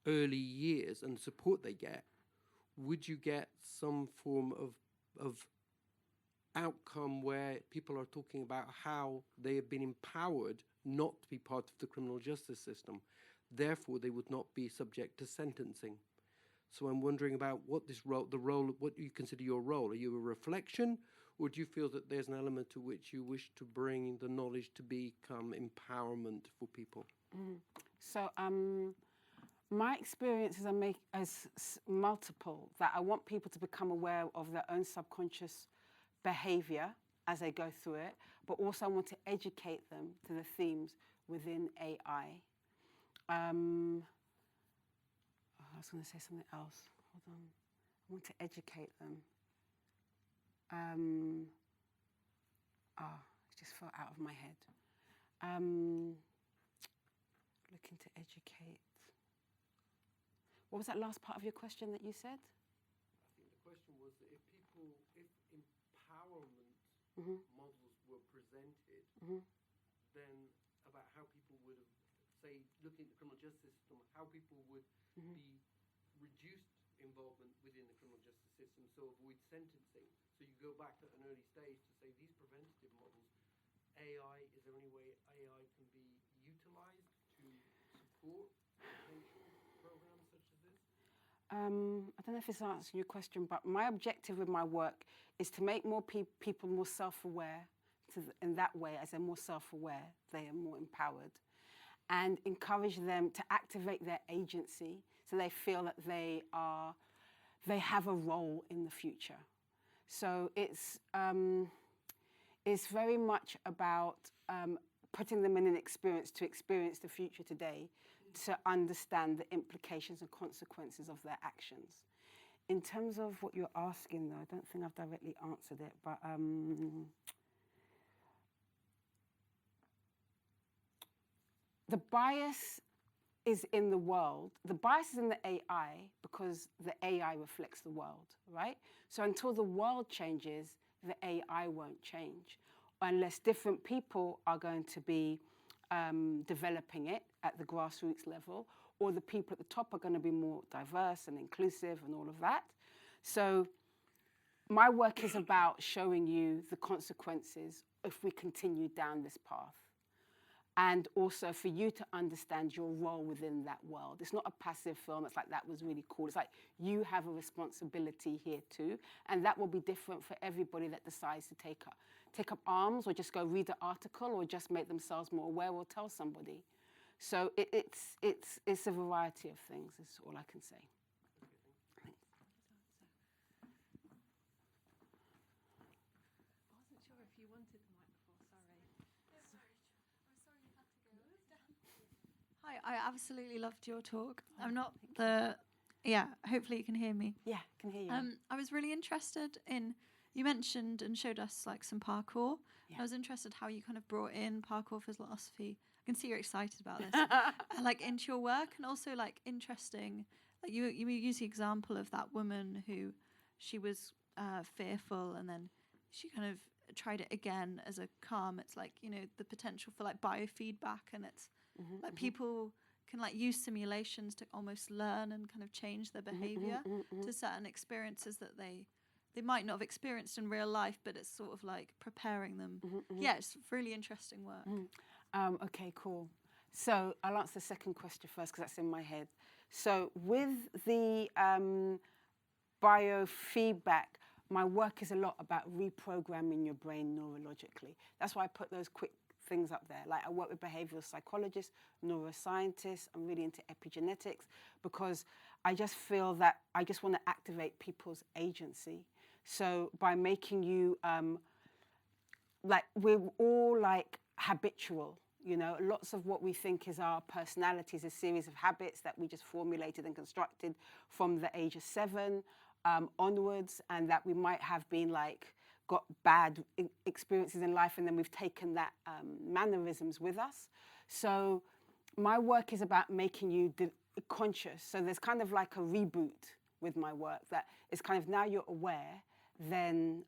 early years and the support they get, would you get some form of outcome where people are talking about how they have been empowered not to be part of the criminal justice system, therefore they would not be subject to sentencing? So I'm wondering about what what you consider your role. Are you a reflection, or do you feel that there's an element to which you wish to bring the knowledge to become empowerment for people? So my experiences are multiple, that I want people to become aware of their own subconscious behavior as they go through it, but also I want to educate them to the themes within AI. I was going to say something else. Hold on. I want to educate them. It just fell out of my head. Looking to educate. What was that last part of your question that you said? I think the question was that if empowerment models were presented, then about how people would have, say, looking at the criminal justice system, how people would be reduced involvement within the criminal justice system, so avoid sentencing. So you go back at an early stage to say these preventative models, AI, is there any way AI can be utilized to support potential programs such as this? I don't know if this answers your question, but my objective with my work is to make more people more self-aware. In that way, as they're more self-aware, they are more empowered, and encourage them to activate their agency so they feel that they have a role in the future. So it's very much about putting them in an experience to experience the future today, to understand the implications and consequences of their actions. In terms of what you're asking, though, I don't think I've directly answered it, but the bias is in the world. The bias is in the AI because the AI reflects the world, right? So until the world changes, the AI won't change, unless different people are going to be developing it at the grassroots level, or the people at the top are going to be more diverse and inclusive and all of that. So my work is about showing you the consequences if we continue down this path, and also for you to understand your role within that world. It's not a passive film. It's like, that was really cool. It's like, you have a responsibility here too, and that will be different for everybody that decides to take up arms, or just go read an article, or just make themselves more aware, or tell somebody. So it's a variety of things, is all I can say. Hi, I absolutely loved your talk. I'm not the, hopefully you can hear me. Yeah, I can hear you. I was really interested in, you mentioned and showed us like some parkour. Yeah. I was interested how you kind of brought in parkour philosophy. I can see you're excited about this. Like into your work, and also like interesting, like you use the example of that woman who, she was fearful, and then she kind of tried it again as a calm. It's like, you know, the potential for like biofeedback, and it's like people can like use simulations to almost learn and kind of change their behavior to certain experiences that they might not have experienced in real life, but it's sort of like preparing them. Yeah, it's really interesting work. Okay, cool. So I'll answer the second question first, because that's in my head. So with the biofeedback, my work is a lot about reprogramming your brain neurologically. That's why I put those quick things up there. Like, I work with behavioral psychologists, neuroscientists. I'm really into epigenetics, because I just feel that I just want to activate people's agency. So by making you, like, we're all like habitual, you know, lots of what we think is our personality is a series of habits that we just formulated and constructed from the age of 7 onwards, and that we might have been like, got bad experiences in life, and then we've taken that mannerisms with us. So my work is about making you conscious. So there's kind of like a reboot with my work, that is kind of, now you're aware, then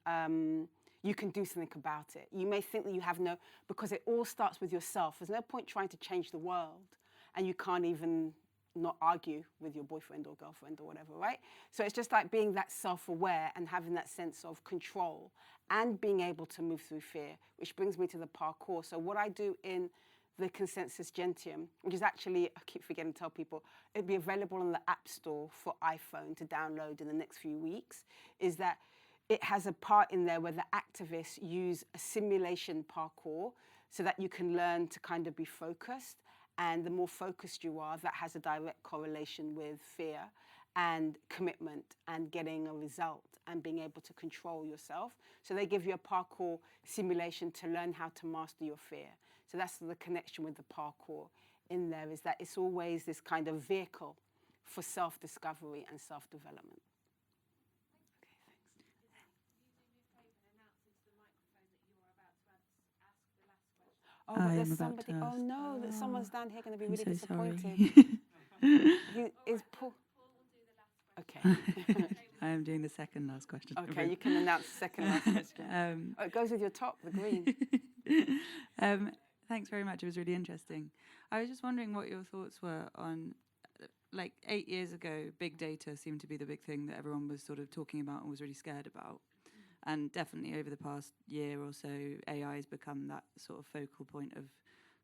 you can do something about it. You may think that you have no, because it all starts with yourself. There's no point trying to change the world and you can't even not argue with your boyfriend or girlfriend or whatever, right? So it's just like being that self-aware and having that sense of control and being able to move through fear, which brings me to the parkour. So what I do in the Consensus Gentium, which is actually, I keep forgetting to tell people, it'll be available on the App Store for iPhone to download in the next few weeks, is that it has a part in there where the activists use a simulation parkour so that you can learn to kind of be focused. And the more focused you are, that has a direct correlation with fear and commitment and getting a result and being able to control yourself. So they give you a parkour simulation to learn how to master your fear. So that's the connection with the parkour in there, is that it's always this kind of vehicle for self-discovery and self-development. Oh, but there's somebody. Oh no, that someone's down here going to be really disappointed. Is Paul? Okay. I am doing the second last question. Okay, you can announce the second last question. It goes with your top, the green. Thanks very much. It was really interesting. I was just wondering what your thoughts were on, like 8 years ago, big data seemed to be the big thing that everyone was sort of talking about and was really scared about. And definitely over the past year or so, AI has become that sort of focal point of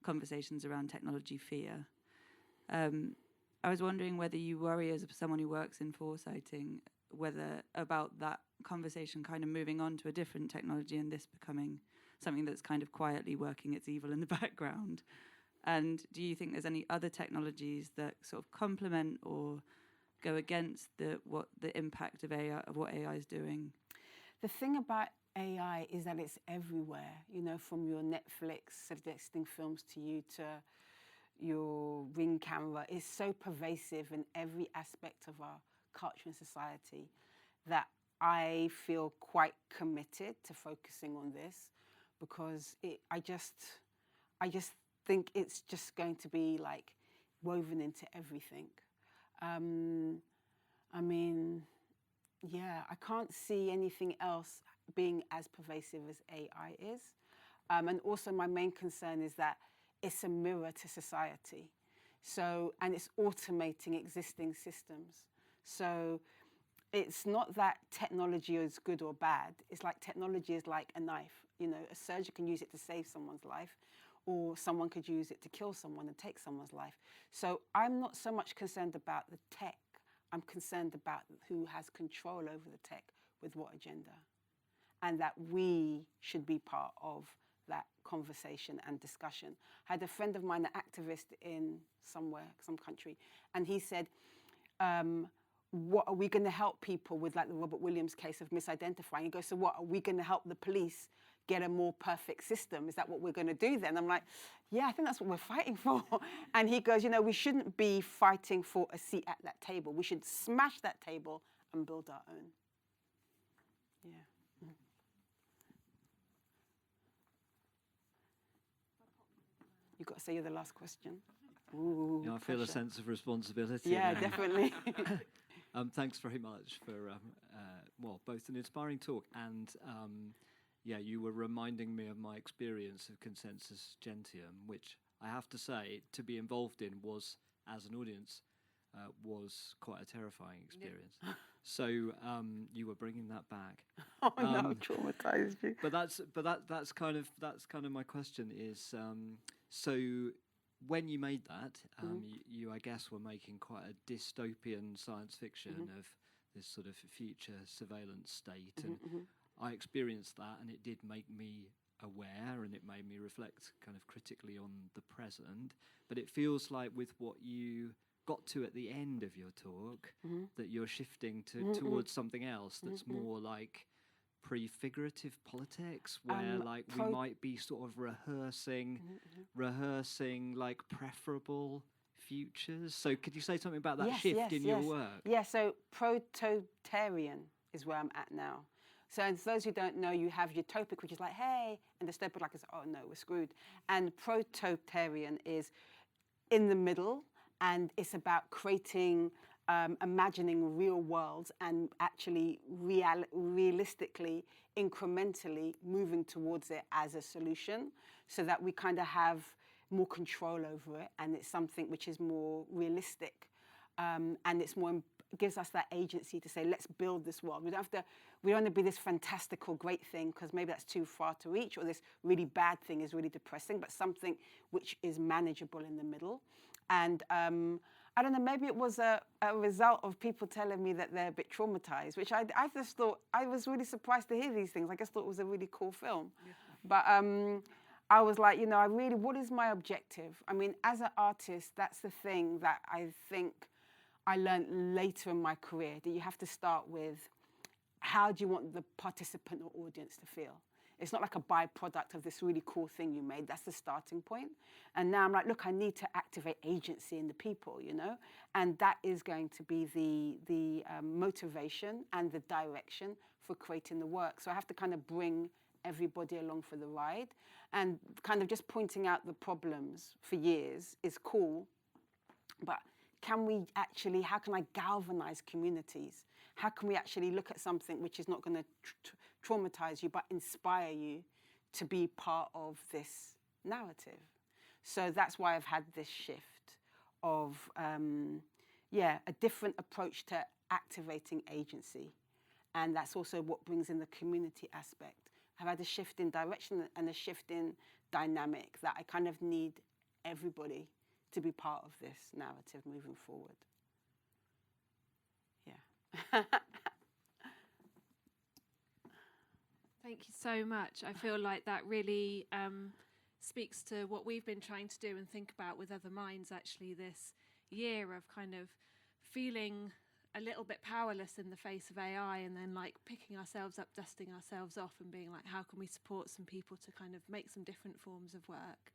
conversations around technology fear. I was wondering whether you worry, as someone who works in foresighting, whether about that conversation kind of moving on to a different technology and this becoming something that's kind of quietly working its evil in the background. And do you think there's any other technologies that sort of complement or go against the impact of AI, of what AI is doing? The thing about AI is that it's everywhere, you know, from your Netflix suggesting films to you to your Ring camera. It's so pervasive in every aspect of our culture and society that I feel quite committed to focusing on this, because I just think it's just going to be like woven into everything. I mean, yeah, I can't see anything else being as pervasive as AI is. And also my main concern is that it's a mirror to society. So, and it's automating existing systems. So it's not that technology is good or bad. It's like technology is like a knife. You know, a surgeon can use it to save someone's life, or someone could use it to kill someone and take someone's life. So I'm not so much concerned about the tech. I'm concerned about who has control over the tech with what agenda. And that we should be part of that conversation and discussion. I had a friend of mine, an activist in some country, and he said, what are we going to help people with, like the Robert Williams case of misidentifying? He goes, so what, are we going to help the police get a more perfect system? Is that what we're going to do then? I'm like, yeah, I think that's what we're fighting for. And he goes, you know, we shouldn't be fighting for a seat at that table. We should smash that table and build our own. Yeah. You've got to say you're the last question. Ooh, I feel a sense of responsibility. Yeah, now. definitely. Thanks very much for both an inspiring talk and you were reminding me of my experience of Consensus Gentium, which I have to say, to be involved in was, as an audience, was quite a terrifying experience. Yeah. So you were bringing that back. Oh no, traumatized you. But that's kind of my question is, so when you made that, you I guess were making quite a dystopian science fiction of this sort of future surveillance state, and I experienced that, and it did make me aware, and it made me reflect kind of critically on the present. But it feels like with what you got to at the end of your talk, that you're shifting towards something else that's more like prefigurative politics, where like we might be sort of rehearsing like preferable futures. So could you say something about that shift in your work? Yeah, so prototarian is where I'm at now. So for those who don't know, you have utopic, which is like, hey, and dystopic, like, oh no, we're screwed. And prototarian is in the middle, and it's about creating, imagining real worlds and actually realistically, incrementally moving towards it as a solution, so that we kind of have more control over it, and it's something which is more realistic, and it's more gives us that agency to say, let's build this world. We don't want to be this fantastical great thing, because maybe that's too far to reach, or this really bad thing is really depressing, but something which is manageable in the middle. And I don't know, maybe it was a result of people telling me that they're a bit traumatized, which I just thought, I was really surprised to hear these things. I just thought it was a really cool film. Yeah. But I was like, what is my objective? I mean, as an artist, that's the thing that I think I learned later in my career, that you have to start with, how do you want the participant or audience to feel? It's not like a byproduct of this really cool thing you made. That's the starting point. And now I'm like, look, I need to activate agency in the people, And that is going to be the motivation and the direction for creating the work. So I have to kind of bring everybody along for the ride. And kind of just pointing out the problems for years is cool, but how can I galvanize communities? How can we actually look at something which is not going to traumatize you, but inspire you to be part of this narrative? So that's why I've had this shift of, a different approach to activating agency. And that's also what brings in the community aspect. I've had a shift in direction and a shift in dynamic, that I kind of need everybody to be part of this narrative moving forward. Yeah. Thank you so much. I feel like that really speaks to what we've been trying to do and think about with Other Minds, actually, this year of kind of feeling a little bit powerless in the face of AI, and then like picking ourselves up, dusting ourselves off, and being like, how can we support some people to kind of make some different forms of work?